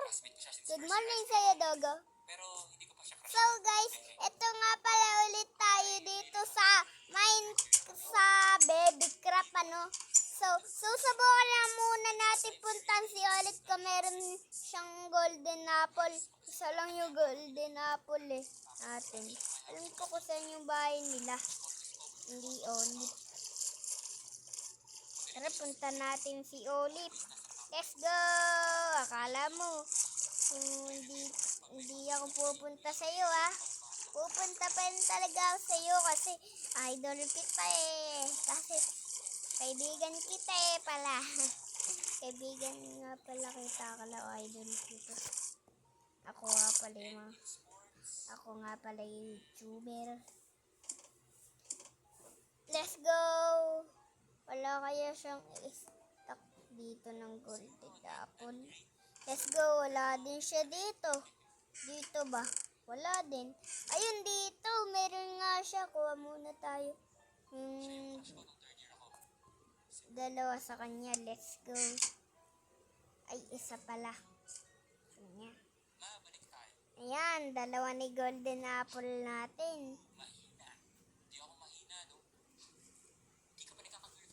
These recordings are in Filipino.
Good morning sa'yo, Dogo. So guys, ito nga pala ulit tayo dito sa Baby Crap, ano. So, susubukan na muna natin puntan si Ulit kung meron siyang golden apple. Isa lang yung golden apple natin. Alam ko kung saan yung bahay nila. Hindi Ulit. Tara, punta natin si Ulit. Let's go! Akala mo, hindi ako pupunta sa'yo, ha? Pupunta pa rin talaga ako sa'yo kasi idol kita Kasi kaibigan kita pala. Kaibigan nga pala kita, akala idol kita. Ako nga pala yung YouTuber. Let's go! Wala kaya siyang stock dito ng golden apple. Let's go! Wala din siya dito. Dito ba? Wala din. Ayun dito, meron nga siya. Kuha muna tayo. Dalawa sa kanya. Let's go. Ay, isa pala. Kanya. Ayan, dalawa ni golden apple natin.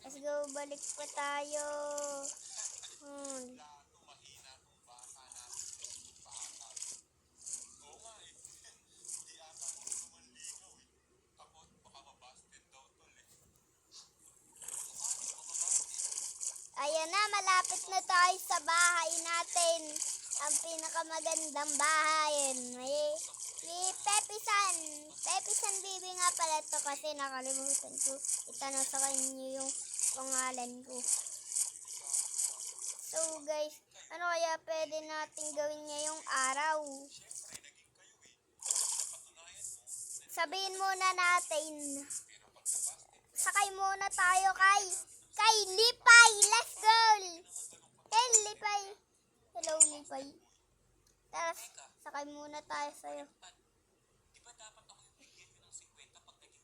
Let's go, balik pa tayo. Ayan na, malapit na tayo sa bahay natin. Ang pinakamagandang bahay. May Pepisan Bibi nga pala ito kasi nakalimutan ko itanong sa kanya yung pangalan ko. So guys, ano kaya pwede natin gawin ngayong araw? Sabihin muna natin. Sakay muna tayo kay Lipay. Let's go! Hey, Lipay. Hello, Lipay. Tara, sakay muna tayo sa'yo.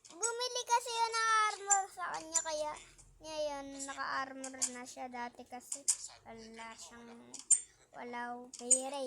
Bumili kasi yun ng armor sa kanya, kaya ngayon naka-armor na siya. Dati kasi wala siyang pera